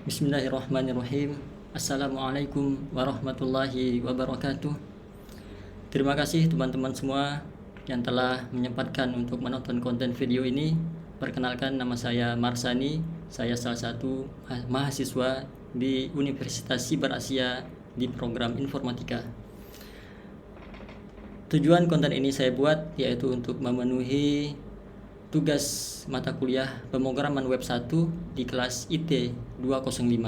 Bismillahirrahmanirrahim. Assalamualaikum warahmatullahi wabarakatuh. Terima kasih teman-teman semua yang telah menyempatkan untuk menonton konten video ini. Perkenalkan, nama saya Marsani. Saya salah satu mahasiswa di Universitas Siber Asia di program Informatika. Tujuan konten ini saya buat yaitu untuk memenuhi tugas mata kuliah pemrograman web 1 di kelas IT 205.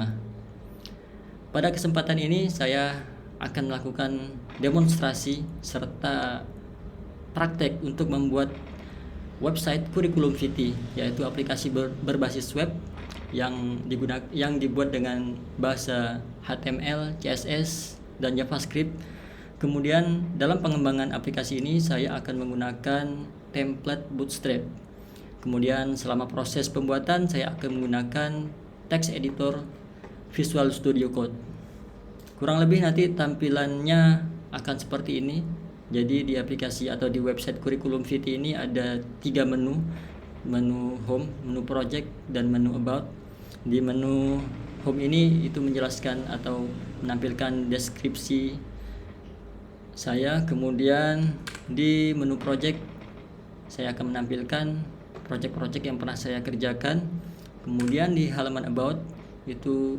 Pada kesempatan ini saya akan melakukan demonstrasi serta praktek untuk membuat website Kurikulum VT, yaitu aplikasi berbasis web yang dibuat dengan bahasa HTML, CSS, dan JavaScript. Kemudian dalam pengembangan aplikasi ini saya akan menggunakan template Bootstrap. Kemudian selama proses pembuatan saya akan menggunakan text editor Visual Studio Code. Kurang lebih nanti tampilannya akan seperti ini. Jadi di aplikasi atau di website Kurikulum VT ini ada 3 menu. Menu Home, menu Project, dan menu About. Di menu Home ini itu menjelaskan atau menampilkan deskripsi saya. Kemudian di menu Project saya akan menampilkan project-project yang pernah saya kerjakan. Kemudian di halaman About itu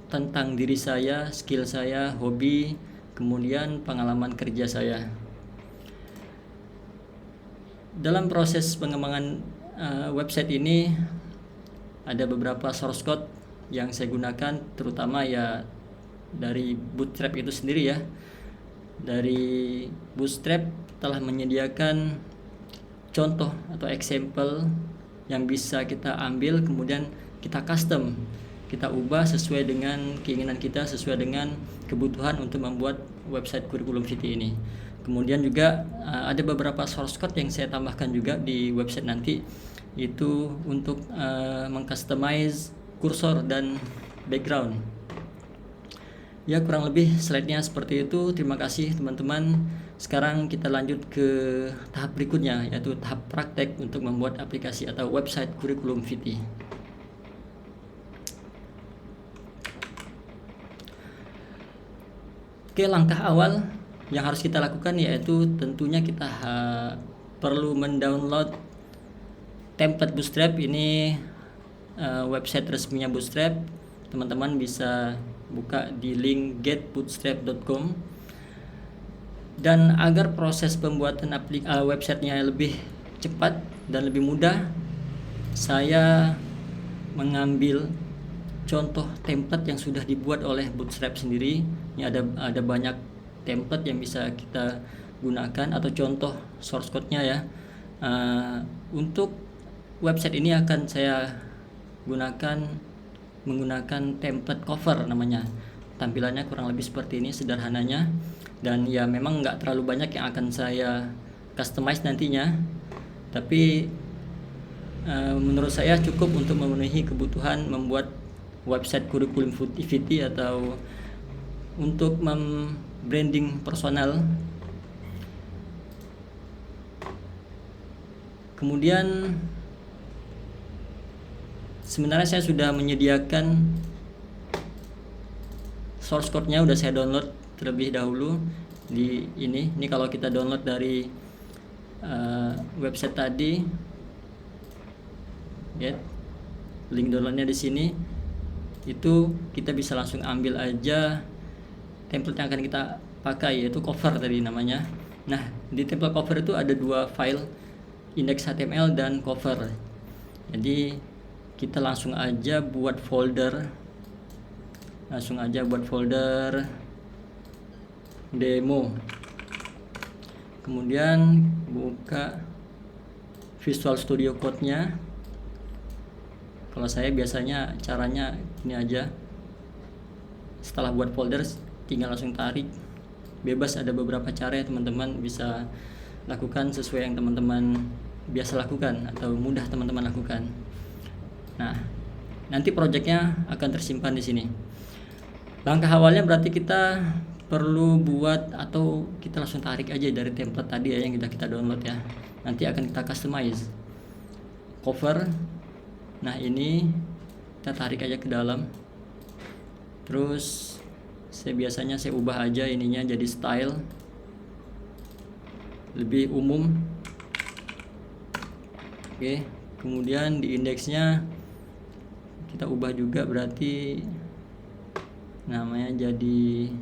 tentang diri saya, skill saya, hobi, kemudian pengalaman kerja saya. Dalam proses pengembangan website ini ada beberapa source code yang saya gunakan, terutama ya dari Bootstrap itu sendiri ya. Dari Bootstrap telah menyediakan contoh atau example yang bisa kita ambil, kemudian kita custom, kita ubah sesuai dengan keinginan kita, sesuai dengan kebutuhan untuk membuat website Kurikulum VT ini. Kemudian juga ada beberapa source code yang saya tambahkan juga di website nanti, itu untuk mengcustomize kursor dan background. Ya, kurang lebih slide-nya seperti itu. Terima kasih teman-teman. Sekarang kita lanjut ke tahap berikutnya, yaitu tahap praktek untuk membuat aplikasi atau website Kurikulum VT. Oke, langkah awal yang harus kita lakukan yaitu tentunya kita perlu mendownload template Bootstrap. Ini website resminya Bootstrap. Teman-teman bisa buka di link getbootstrap.com. Dan agar proses pembuatan websitenya lebih cepat dan lebih mudah, saya mengambil contoh template yang sudah dibuat oleh Bootstrap sendiri. Ini ada banyak template yang bisa kita gunakan atau contoh source code-nya ya. Untuk website ini akan saya menggunakan template cover namanya. Tampilannya kurang lebih seperti ini sederhananya, dan ya memang nggak terlalu banyak yang akan saya customize nantinya, tapi menurut saya cukup untuk memenuhi kebutuhan membuat website Kurikulum VT atau untuk branding personal. Kemudian sebenarnya saya sudah menyediakan source code-nya, udah saya download terlebih dahulu di ini. Ini kalau kita download dari website tadi, ya, link downloadnya di sini. Itu kita bisa langsung ambil aja template yang akan kita pakai, yaitu cover tadi namanya. Nah, di template cover itu ada 2 file, index.html dan cover. Jadi kita langsung aja buat folder demo. Kemudian buka Visual Studio Code-nya. Kalau saya biasanya caranya ini aja. Setelah buat folder tinggal langsung tarik. Bebas, ada beberapa cara ya, teman-teman bisa lakukan sesuai yang teman-teman biasa lakukan atau mudah teman-teman lakukan. Nah, nanti projectnya akan tersimpan di sini. Langkah awalnya berarti kita perlu buat atau kita langsung tarik aja dari template tadi ya yang sudah kita download ya. Nanti akan kita customize cover. Nah, ini kita tarik aja ke dalam. Terus biasanya saya ubah aja ininya jadi style lebih umum. Oke, kemudian di indeksnya kita ubah juga, berarti namanya jadi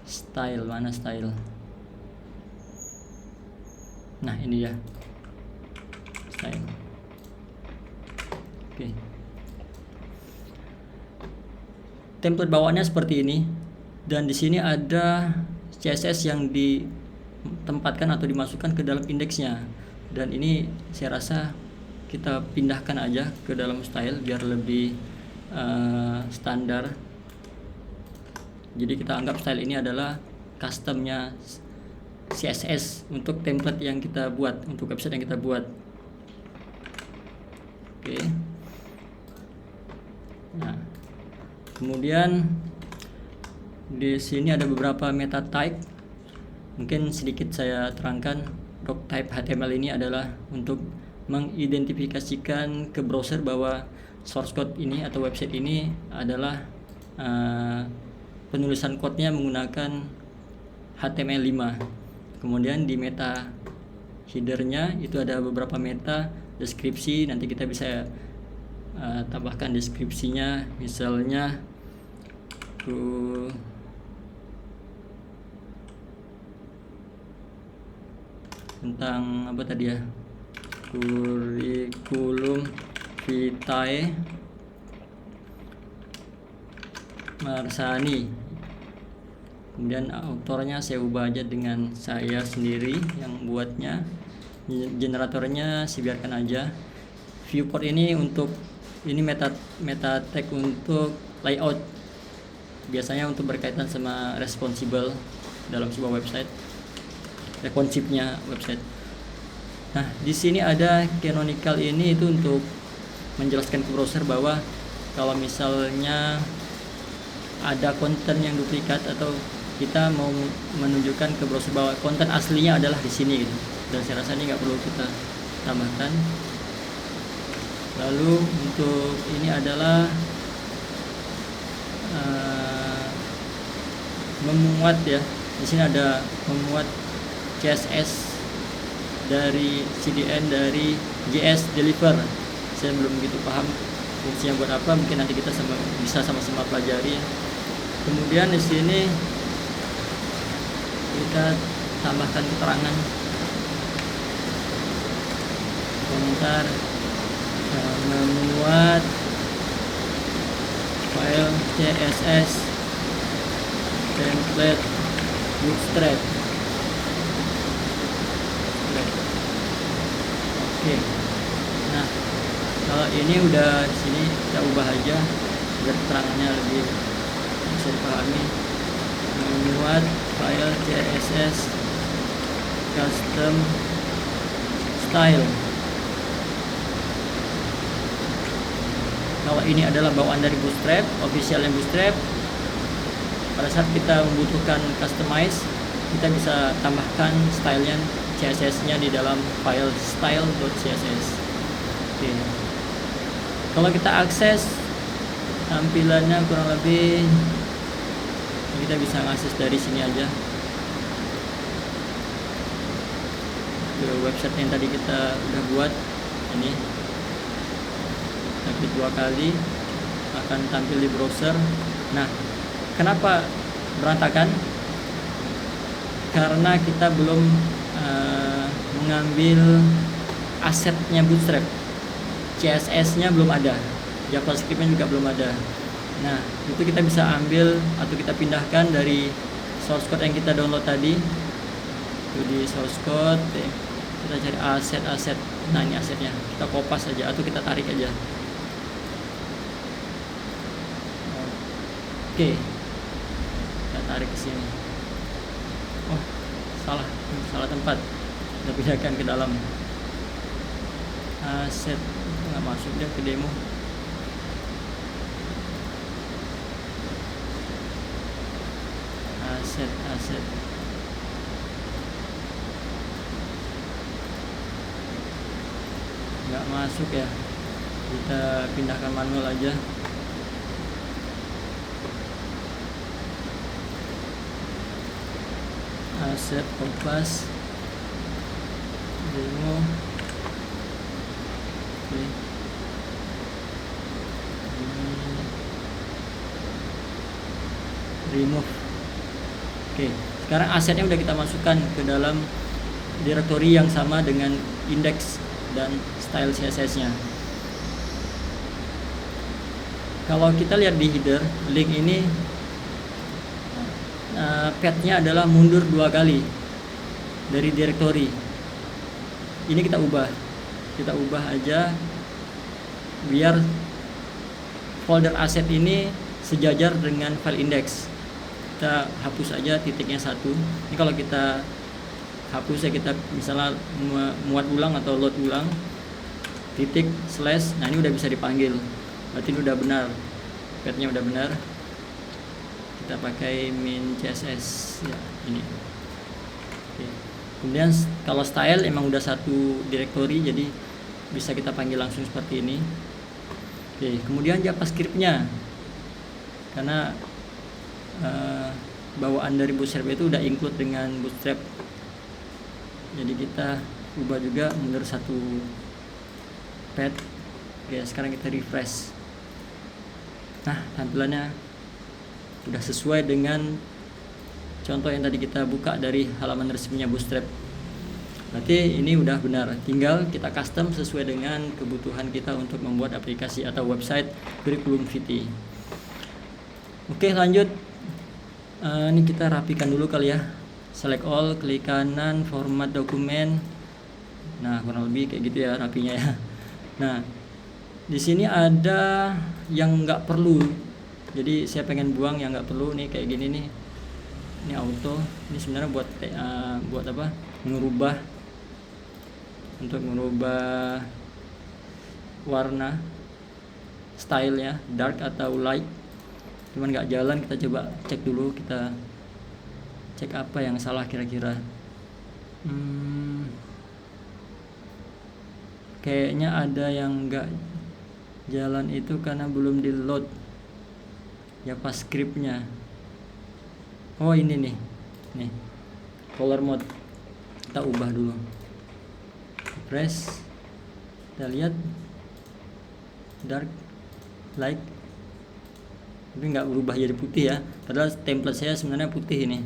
style. Mana style? Nah, ini ya style. Oke. Template bawaannya seperti ini, dan di sini ada CSS yang ditempatkan atau dimasukkan ke dalam indeksnya. Dan ini saya rasa kita pindahkan aja ke dalam style biar lebih standar. Jadi kita anggap style ini adalah customnya CSS untuk template yang kita buat, untuk website yang kita buat. Oke. Nah, kemudian di sini ada beberapa meta type. Mungkin sedikit saya terangkan. Doc type HTML ini adalah untuk mengidentifikasikan ke browser bahwa source code ini atau website ini adalah penulisan kodenya menggunakan HTML5. Kemudian di meta headernya itu ada beberapa meta deskripsi. Nanti kita bisa tambahkan deskripsinya, misalnya tentang apa tadi ya, kurikulum vitae Marsani. Kemudian autornya saya ubah aja dengan saya sendiri yang buatnya. Generatornya saya biarkan aja. Viewport ini untuk meta tag untuk layout, biasanya untuk berkaitan sama responsible dalam sebuah website, responsifnya website. Nah, di sini ada canonical, ini itu untuk menjelaskan ke browser bahwa kalau misalnya ada konten yang duplikat atau kita mau menunjukkan ke browser bahwa konten aslinya adalah di sini gitu. Dan saya rasa ini nggak perlu kita tambahkan. Lalu untuk ini adalah memuat ya. Di sini ada memuat CSS dari CDN dari JS Deliver. Saya belum begitu paham fungsinya buat apa, mungkin nanti kita bisa sama-sama pelajari ya. Kemudian di sini kita tambahkan keterangan komentar memuat file CSS template bootstrap. Oke. Nah, kalau ini udah di sini kita ubah aja biar keterangannya lebih bisa dipahami. Memuat file CSS custom style. Kalau ini adalah bawaan dari Bootstrap, official yang Bootstrap. Pada saat kita membutuhkan customize, kita bisa tambahkan stylenya, CSS-nya di dalam file style.css. Oke. Kalau kita akses tampilannya kurang lebih, kita bisa akses dari sini aja ke website yang tadi kita udah buat. Ini klik 2 kali akan tampil di browser. Nah, kenapa berantakan? Karena kita belum mengambil asetnya Bootstrap. CSS-nya belum ada, JavaScript-nya juga belum ada. Nah, itu kita bisa ambil atau kita pindahkan dari source code yang kita download tadi. Itu di source code, kita cari aset. Nah, ini asetnya, kita kopas aja atau kita tarik aja. Oke, kita tarik ke sini. Oh, salah tempat. Kita pindahkan ke dalam aset. Nggak masuk dia ke demo. Aset. Nggak masuk ya. Kita pindahkan manual aja. Aset kompas demo. Oke. Remove. Oke, sekarang asetnya udah kita masukkan ke dalam directory yang sama dengan index dan style CSS-nya. Kalau kita lihat di header, link ini path-nya adalah mundur 2 kali dari directory. Ini kita ubah aja biar folder aset ini sejajar dengan file index. Kita hapus aja titiknya 1. Ini kalau kita hapus ya, kita misalnya muat ulang atau load ulang, titik slash, nah ini udah bisa dipanggil, berarti ini udah benar, path-nya udah benar. Kita pakai min CSS ya, ini. Oke. Kemudian kalau style emang udah satu directory, jadi bisa kita panggil langsung seperti ini. Oke, kemudian JavaScript-nya, karena bawaan dari Bootstrap itu udah include dengan Bootstrap, jadi kita ubah juga mundur 1 path. Oke, sekarang kita refresh. Nah, tampilannya udah sesuai dengan contoh yang tadi kita buka dari halaman resminya Bootstrap. Berarti ini udah benar, tinggal kita custom sesuai dengan kebutuhan kita untuk membuat aplikasi atau website Kurikulum VT. Oke, lanjut. Ini kita rapikan dulu kali ya. Select all, klik kanan, format dokumen. Nah, kurang lebih kayak gitu ya rapinya ya. Nah, di sini ada yang nggak perlu, jadi saya pengen buang yang nggak perlu nih, kayak gini nih. Ini auto, ini sebenarnya buat apa? Untuk merubah warna, stylenya dark atau light. Cuman nggak jalan, kita coba cek dulu, kita cek apa yang salah kira-kira. Kayaknya ada yang nggak jalan itu karena belum di load JavaScript-nya. Oh, ini nih color mode, kita ubah dulu, press, kita lihat dark, light, tapi nggak berubah jadi putih ya, padahal template saya sebenarnya putih ini,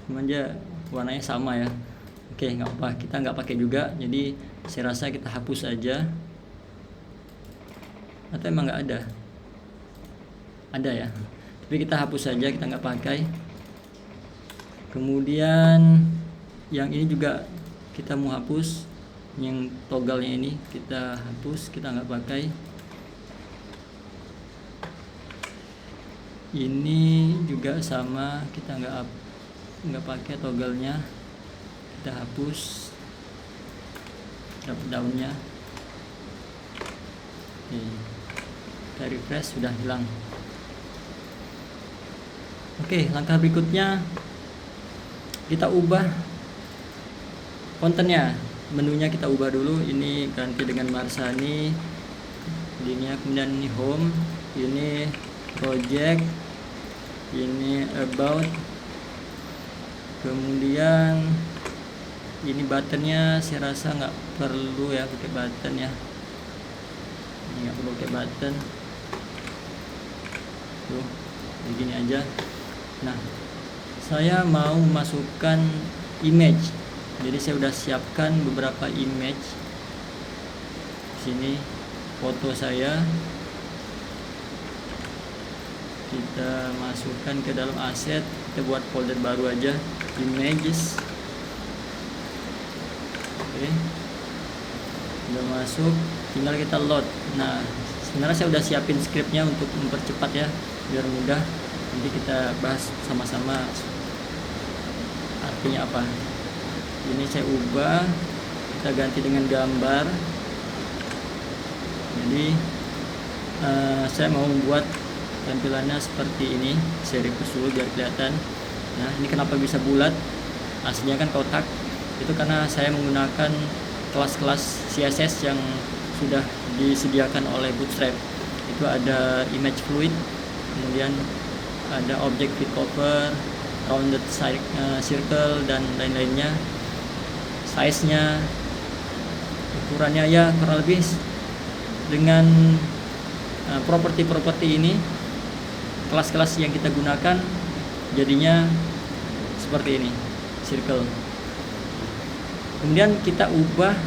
cuman aja warnanya sama ya. Oke, nggak apa, kita nggak pakai juga, jadi saya rasa kita hapus aja. Atau emang nggak ada ya, tapi kita hapus saja, kita nggak pakai. Kemudian yang ini juga kita mau hapus, yang toggle-nya ini kita hapus, kita nggak pakai. Ini juga sama, kita nggak pakai toggle-nya, kita hapus drop down-nya. Oke, kita refresh, sudah hilang. Oke, langkah berikutnya kita ubah kontennya, menunya kita ubah dulu. Ini ganti dengan Marsani, ini kemudian ini home, ini project, ini about, kemudian ini buttonnya saya rasa nggak perlu ya pakai button ya, ini nggak perlu pakai button tuh, begini aja. Nah, saya mau memasukkan image, jadi saya udah siapkan beberapa image. Sini foto saya, kita masukkan ke dalam aset, kita buat folder baru aja, images. Oke, udah masuk, tinggal kita load. Nah, sebenarnya saya udah siapin scriptnya untuk mempercepat ya, biar mudah. Nanti kita bahas sama-sama artinya apa. Ini saya ubah, kita ganti dengan gambar. Jadi saya mau membuat tampilannya seperti ini. Saya refresh dulu biar kelihatan. Nah, ini kenapa bisa bulat, aslinya kan kotak. Itu karena saya menggunakan kelas-kelas CSS yang sudah disediakan oleh Bootstrap. Itu ada image fluid, kemudian ada object fit cover, rounded circle, dan lain-lainnya. Size-nya, ukurannya, ya kurang lebih dengan properti-properti ini, kelas-kelas yang kita gunakan jadinya seperti ini, circle. Kemudian kita ubah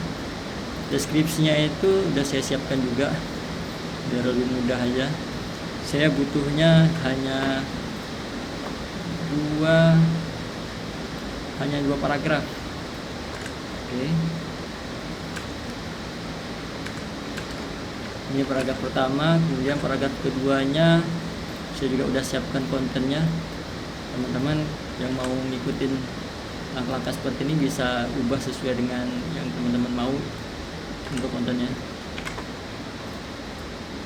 deskripsinya, itu udah saya siapkan juga biar lebih mudah aja. Saya butuhnya hanya dua paragraf. Oke. Ini paragraf pertama, kemudian paragraf keduanya saya juga udah siapkan kontennya. Teman-teman yang mau ngikutin langkah-langkah seperti ini bisa ubah sesuai dengan yang teman-teman mau untuk kontennya.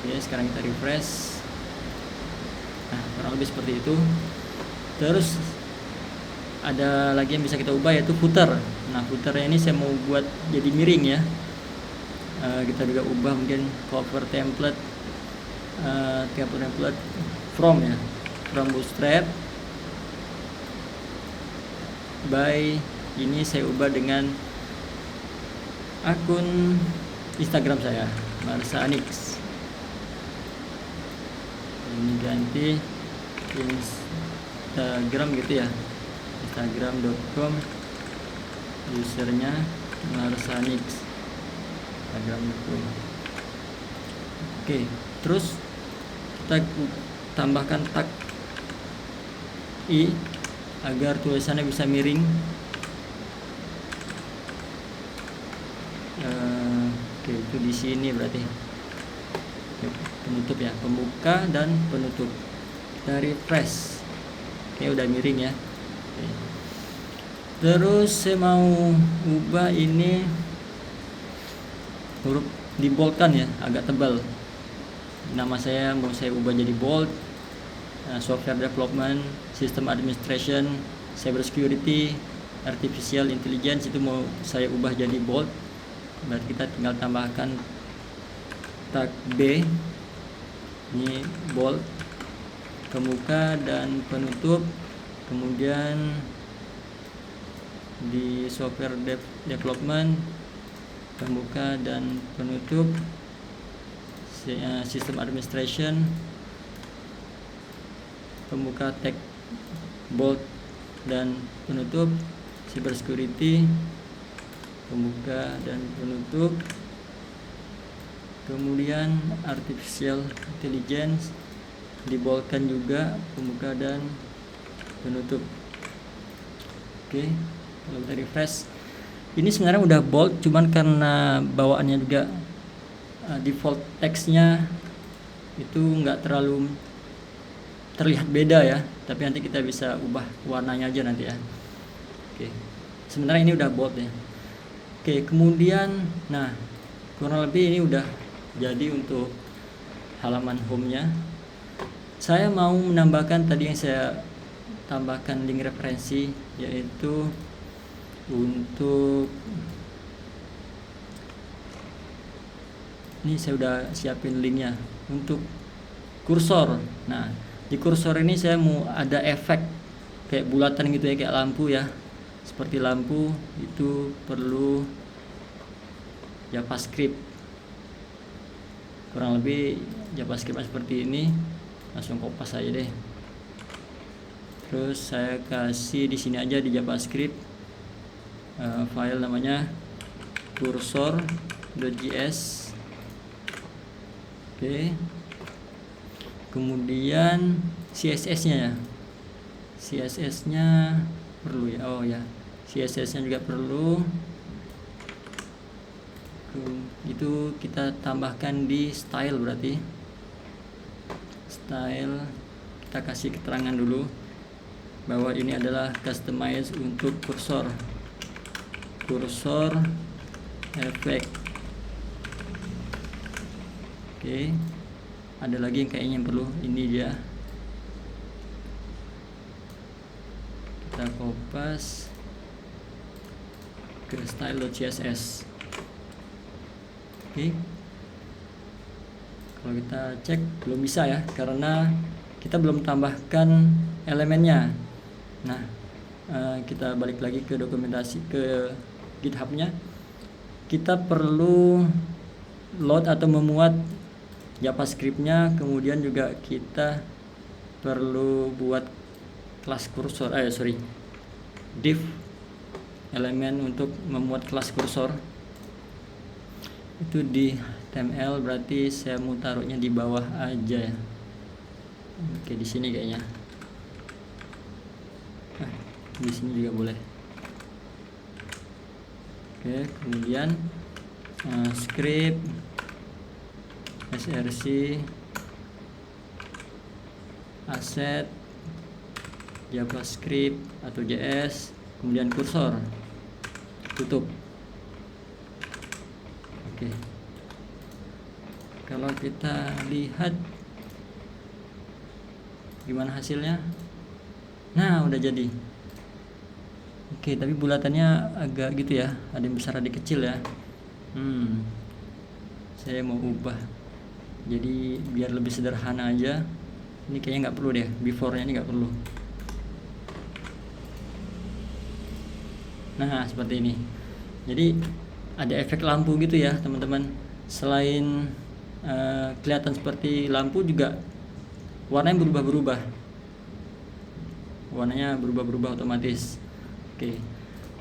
Oke, sekarang kita refresh. Nah, kurang lebih seperti itu. Terus ada lagi yang bisa kita ubah, yaitu footer. Nah, footernya ini saya mau buat jadi miring ya. Kita juga ubah mungkin cover template, from ya, from Bootstrap. By ini saya ubah dengan akun Instagram saya, Marsanix. Ini ganti Instagram gitu ya, instagram.com, usernya Marsanix, instagram.com. Oke, terus kita tambahkan tag i agar tulisannya bisa miring. Oke, itu di sini berarti. Penutup ya, pembuka dan penutup. Dari refresh. Oke, udah miring ya. Oke. Terus saya mau ubah ini huruf diboldkan ya, agak tebal. Nama saya mau saya ubah jadi bold. Software development, system administration, cyber security, artificial intelligence, itu mau saya ubah jadi bold. Berarti kita tinggal tambahkan tag B, ini bold, pembuka dan penutup. Kemudian di software development, pembuka dan penutup, system administration, pembuka tag bold dan penutup, cyber security, pembuka dan penutup, kemudian artificial intelligence diboldkan juga, pembuka dan penutup. Oke, kalau kita refresh, ini sebenarnya udah bold, cuman karena bawaannya juga default teksnya itu nggak terlalu terlihat beda ya, tapi nanti kita bisa ubah warnanya aja nanti ya. Oke, sebenarnya ini udah bold ya. Oke, kemudian nah kurang lebih ini udah jadi untuk halaman home-nya. Saya mau menambahkan tadi yang saya tambahkan link referensi, yaitu untuk ini saya udah siapin linknya untuk kursor. Nah, di kursor ini saya mau ada efek kayak bulatan gitu ya, kayak lampu ya, seperti lampu. Itu perlu JavaScript, kurang lebih JavaScript seperti ini. Langsung kopas aja deh. Terus saya kasih di sini aja di JavaScript file namanya cursor.js. Oke. Kemudian CSS-nya ya. CSS-nya perlu ya. Oh ya. CSS-nya juga perlu. Itu kita tambahkan di style berarti. Style kita kasih keterangan dulu bahwa ini adalah customize untuk kursor. Kursor efek. Oke. Ada lagi yang kayaknya yang perlu, ini dia. Kita kopas ke style.css. Oke. Kalau kita cek belum bisa ya, karena kita belum tambahkan elemennya. Nah, kita balik lagi ke dokumentasi, ke GitHub-nya. Kita perlu load atau memuat JavaScript-nya, kemudian juga kita perlu buat kelas kursor, div elemen untuk memuat kelas kursor. Itu di HTML, berarti saya mau taruhnya di bawah aja ya. Oke, di sini kayaknya. Di sini juga boleh. Oke, kemudian script src asset JavaScript atau JS, kemudian kursor, tutup. Oke. Kalau kita lihat gimana hasilnya, nah udah jadi. Oke, tapi bulatannya agak gitu ya, ada yang besar ada yang kecil ya. Saya mau ubah jadi biar lebih sederhana aja. Ini kayaknya nggak perlu deh, before-nya ini nggak perlu. Nah, seperti ini. Jadi ada efek lampu gitu ya teman-teman. Selain kelihatan seperti lampu, juga warnanya berubah-berubah. Warnanya berubah-berubah otomatis. Oke.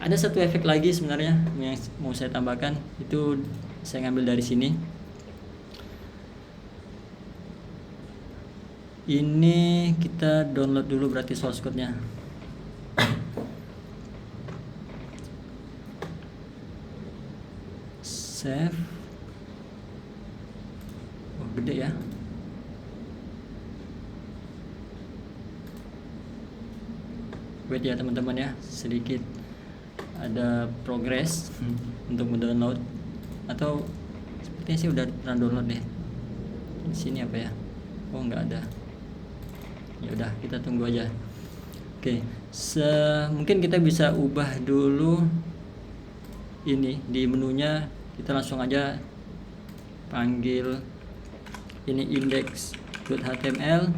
Ada satu efek lagi sebenarnya yang mau saya tambahkan, itu saya ngambil dari sini. Ini kita download dulu berarti source code-nya. Save. Oh, gede ya. Wait ya teman-teman ya, sedikit ada progress untuk mendownload, atau sepertinya sih udah pernah download deh. Di sini apa ya? Oh, nggak ada. Ya udah, kita tunggu aja. Oke, mungkin kita bisa ubah dulu ini di menunya. Kita langsung aja panggil ini index.html,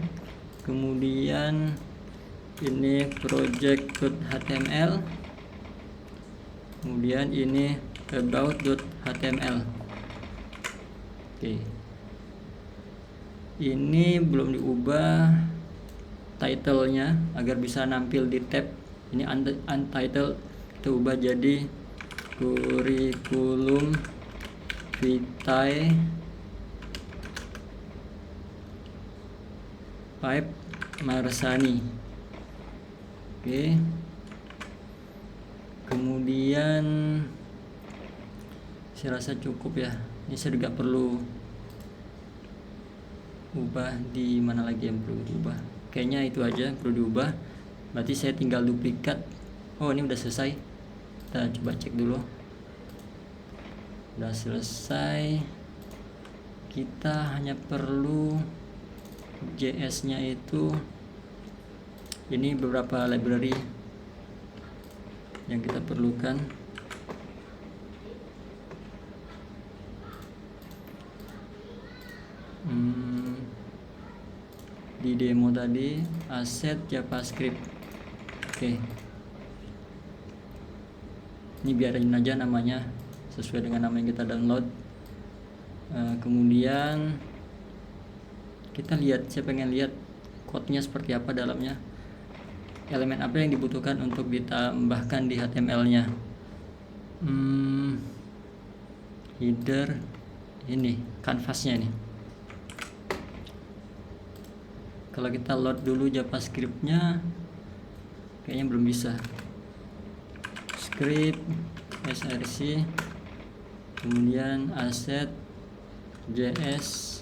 kemudian ini project.html, kemudian ini about.html. Oke, ini belum diubah title-nya agar bisa nampil di tab. Ini untitled, kita ubah jadi curriculum vitae 5 Marsani. Oke. Kemudian saya rasa cukup ya. Ini saya juga perlu ubah di mana lagi yang perlu diubah. Kayaknya itu aja perlu diubah. Berarti saya tinggal duplikat. Oh, ini udah selesai. Kita coba cek dulu. Udah selesai. Kita hanya perlu JS-nya itu. Ini beberapa library yang kita perlukan. Di demo tadi asset JavaScript. Oke. Ini biarin aja namanya sesuai dengan nama yang kita download. Kemudian kita lihat, saya pengen lihat code-nya seperti apa dalamnya. Elemen apa yang dibutuhkan untuk ditambahkan di HTML-nya. Header, ini canvas-nya nih. Kalau kita load dulu JavaScript-nya, kayaknya belum bisa. Script src, kemudian asset js,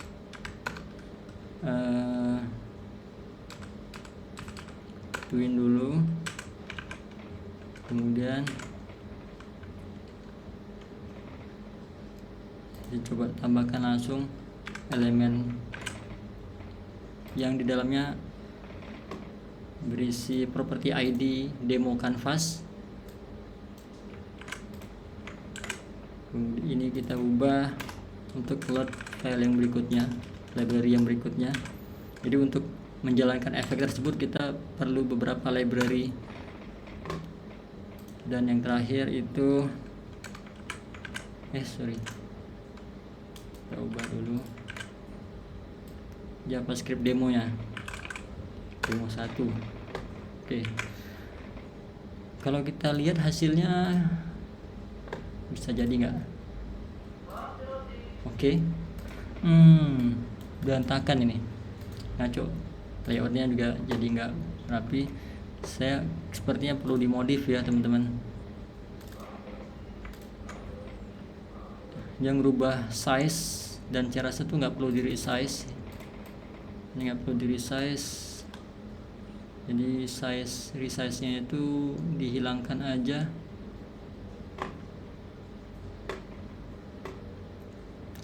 twin dulu, kemudian coba tambahkan langsung elemen yang di dalamnya berisi property ID demo canvas. Ini kita ubah untuk load file yang berikutnya, library yang berikutnya. Jadi untuk menjalankan efek tersebut kita perlu beberapa library. Dan yang terakhir itu kita ubah dulu JavaScript demonya, demo 1. Oke. Kalau kita lihat hasilnya bisa jadi nggak? Oke. Berantakan ini, ngaco. Layoutnya juga jadi nggak rapi. Saya sepertinya perlu dimodif ya teman-teman. Yang rubah size dan saya rasa tuh nggak perlu di resize. Ini nggak perlu di resize. Jadi resize-nya itu dihilangkan aja.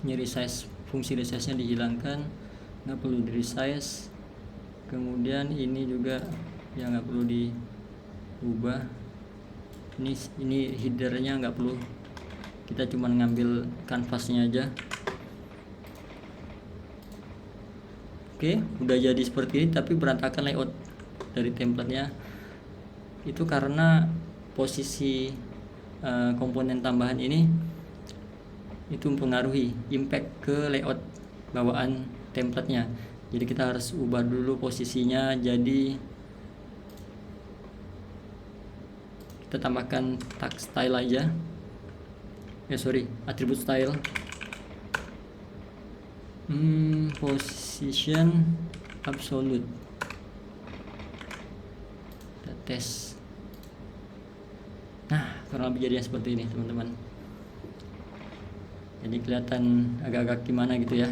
Ini resize, fungsi resize-nya dihilangkan, nggak perlu di resize. Kemudian ini juga ya nggak perlu diubah. Ini headernya nggak perlu, kita cuma ngambil kanvasnya aja. Oke, udah jadi seperti ini tapi berantakan layout dari templatenya. Itu karena posisi komponen tambahan ini itu mempengaruhi impact ke layout bawaan templatenya. Jadi kita harus ubah dulu posisinya. Jadi kita tambahkan tag style aja, atribut style, position absolute, kita tes. Nah, kurang lebih jadinya seperti ini teman-teman. Jadi kelihatan agak-agak gimana gitu ya.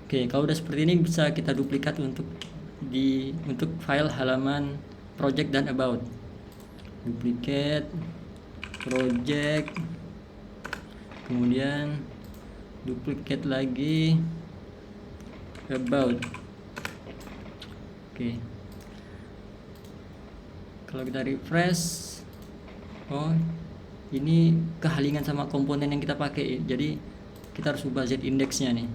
Oke, kalau udah seperti ini bisa kita duplikat untuk file halaman project dan about. Duplicate project, kemudian duplicate lagi about. Oke. Kalau kita refresh, ini kehalingan sama komponen yang kita pakai. Jadi kita harus ubah z indexnya nih.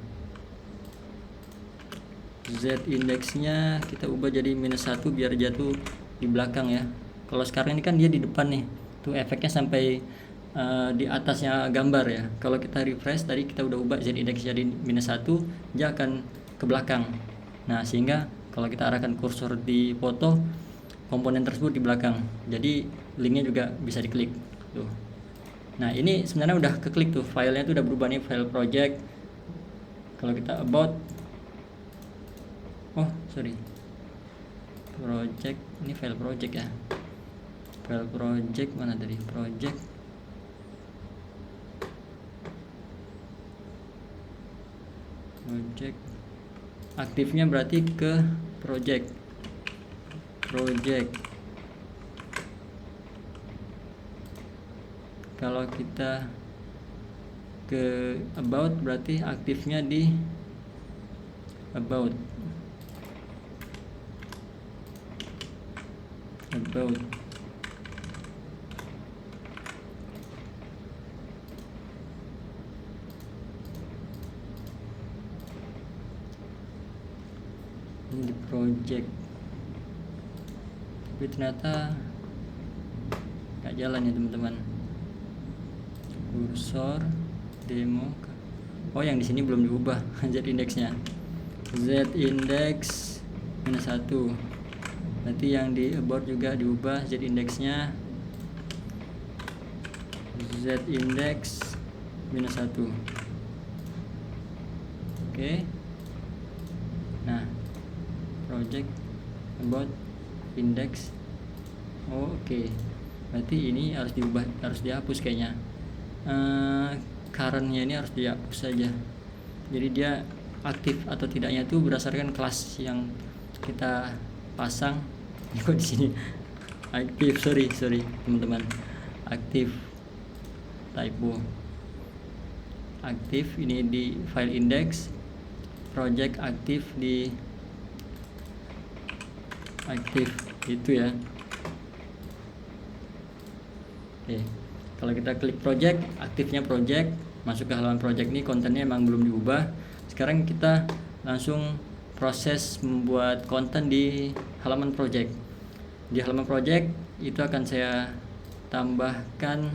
Z indexnya kita ubah jadi -1 biar jatuh di belakang ya. Kalau sekarang ini kan dia di depan nih, tuh efeknya sampai di atasnya gambar ya. Kalau kita refresh tadi kita udah ubah z index jadi -1, dia akan ke belakang. Nah, sehingga kalau kita arahkan kursor di foto, komponen tersebut di belakang. Jadi linknya juga bisa diklik tuh. Nah, ini sebenarnya udah keklik tuh, filenya tuh udah berubah nih, file project. Kalau kita about, project, ini file project ya. File project mana tadi? Project aktifnya berarti ke project. Kalau kita ke about berarti aktifnya di about. Ini di project, tapi ternyata nggak jalan ya teman-teman. Kursor demo, yang di sini belum diubah z indexnya. Z index -1, berarti yang di about juga diubah z indexnya. Z index -1. Oke. Nah, project about index. Oke. Berarti ini harus diubah, harus dihapus kayaknya. Currentnya ini harus dihapus saja. Jadi dia aktif atau tidaknya itu berdasarkan kelas yang kita pasang. Kok di sini aktif? Sorry teman-teman. Aktif, typo. Aktif ini di file index, project aktif di aktif itu ya. Oke. Kalau kita klik project, aktifnya project, masuk ke halaman project ini kontennya emang belum diubah. Sekarang kita langsung proses membuat konten di halaman project. Di halaman project itu akan saya tambahkan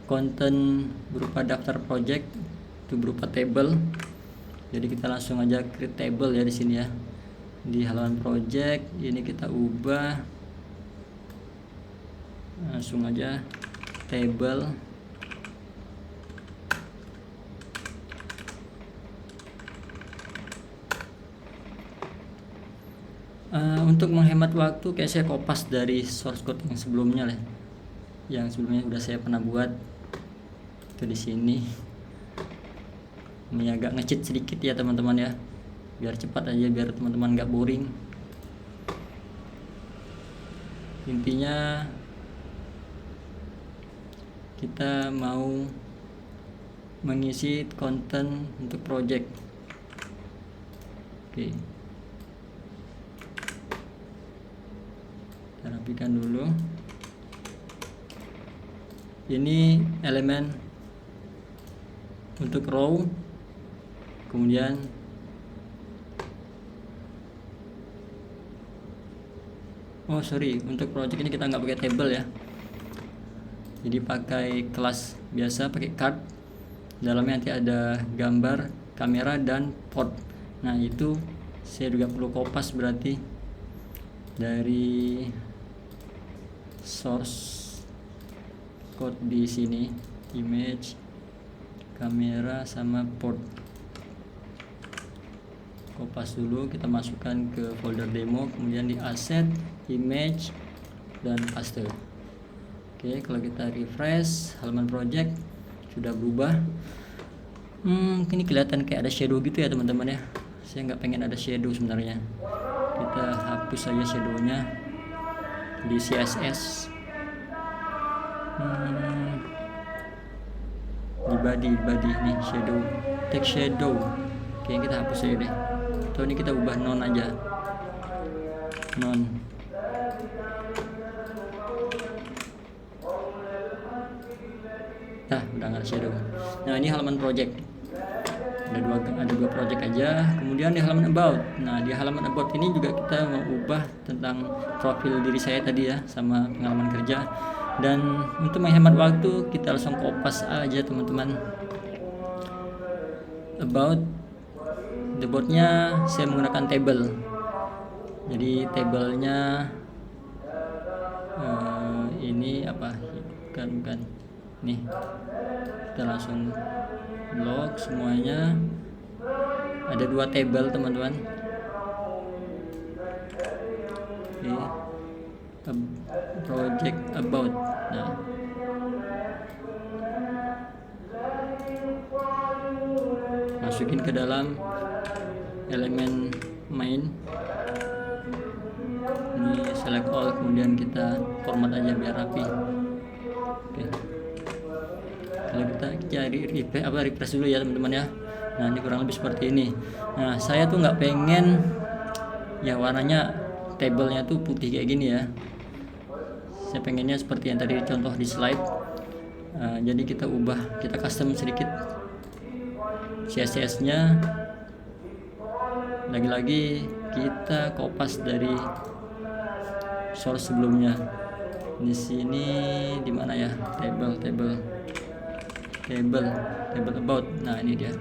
konten berupa daftar project, itu berupa table. Jadi kita langsung aja create table ya di sini ya. Di halaman project ini kita ubah langsung aja table. Untuk menghemat waktu kayak saya kopas dari source code yang sebelumnya lah. Yang sebelumnya udah saya pernah buat itu di sini. Ini agak nge-cheat sedikit ya teman-teman ya, biar cepat aja, biar teman-teman nggak boring. Intinya kita mau mengisi konten untuk project. Oke, kita rapikan dulu. Ini elemen untuk row, kemudian untuk project ini kita nggak pakai table ya, jadi pakai kelas biasa, pakai card. Dalamnya nanti ada gambar, kamera, dan port. Nah itu saya juga perlu kopas berarti dari source code di sini, image, kamera, sama port. Kopas dulu, kita masukkan ke folder demo, kemudian di asset, image, dan paste. Oke, kalau kita refresh halaman project sudah berubah. Ini kelihatan kayak ada shadow gitu ya teman-teman ya. Saya nggak pengen ada shadow sebenarnya. Kita hapus saja shadownya di CSS. Di body nih shadow, text shadow. Oke, kita hapus aja deh. Atau ini kita ubah non aja, non. Nah, udah nggak ada shadow. Nah, ini halaman project. Ada dua project aja. Kemudian di halaman about. Nah, di halaman about ini juga kita mau ubah tentang profil diri saya tadi ya, sama pengalaman kerja. Dan untuk menghemat waktu kita langsung kopas aja teman-teman. About, deboutnya saya menggunakan table. Jadi tablenya ini apa? Bukan. Nih, kita langsung blok semuanya. Ada dua table teman-teman. Oke. Project about. Nah, masukin ke dalam elemen main. Ini select all, kemudian kita format aja biar rapi. Oke. Kalau kita cari refresh dulu ya teman-teman ya. Nah, ini kurang lebih seperti ini. Nah, saya tuh nggak pengen ya warnanya tablenya tuh putih kayak gini ya. Saya pengennya seperti yang tadi contoh di slide. Jadi kita ubah, kita custom sedikit CSS nya. Lagi-lagi kita kopas dari source sebelumnya. Di sini di mana ya? Table about. Nah, ini dia.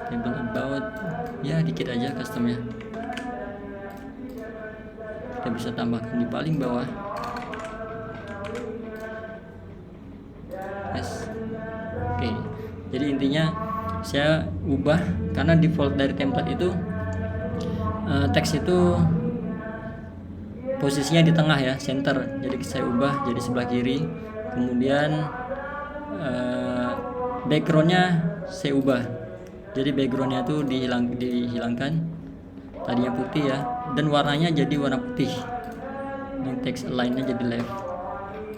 Table about. Ya, dikit aja customnya. Kita bisa tambahkan di paling bawah. Oke, jadi intinya saya ubah karena default dari template itu teks itu posisinya di tengah ya, center. Jadi saya ubah jadi sebelah kiri. Kemudian backgroundnya saya ubah. Jadi backgroundnya itu dihilangkan. Tadinya putih ya, dan warnanya jadi warna putih. Yang text align-nya jadi left.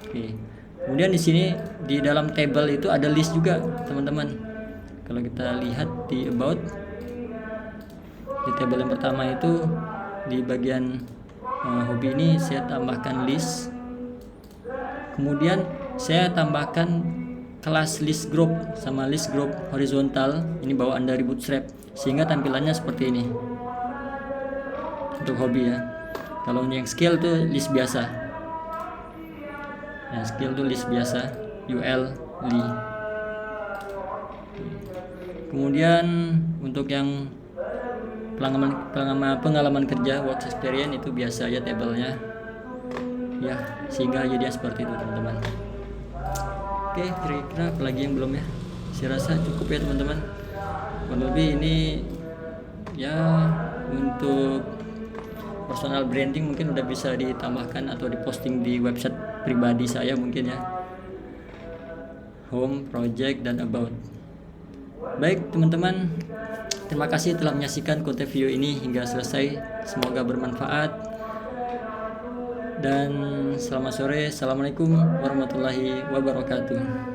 Oke. Kemudian di sini di dalam table itu ada list juga, teman-teman. Kalau kita lihat di about, di table yang pertama itu di bagian hobi ini saya tambahkan list. Kemudian saya tambahkan kelas list group sama list group horizontal ini bawaan dari Bootstrap, sehingga tampilannya seperti ini untuk hobi ya. Kalau yang skill tuh list biasa ya, skill tuh list biasa UL li. Kemudian untuk yang pengalaman kerja work experience itu biasa ya tabelnya ya, sehingga jadi seperti itu teman-teman. Oke, kira-kira apalagi yang belum ya, saya rasa cukup ya teman-teman. Kurang lebih ini ya untuk personal branding mungkin udah bisa ditambahkan atau diposting di website pribadi saya mungkin ya, home, project, dan about. Baik teman-teman, terima kasih telah menyaksikan konten video ini hingga selesai, semoga bermanfaat. Dan selamat sore, assalamualaikum warahmatullahi wabarakatuh.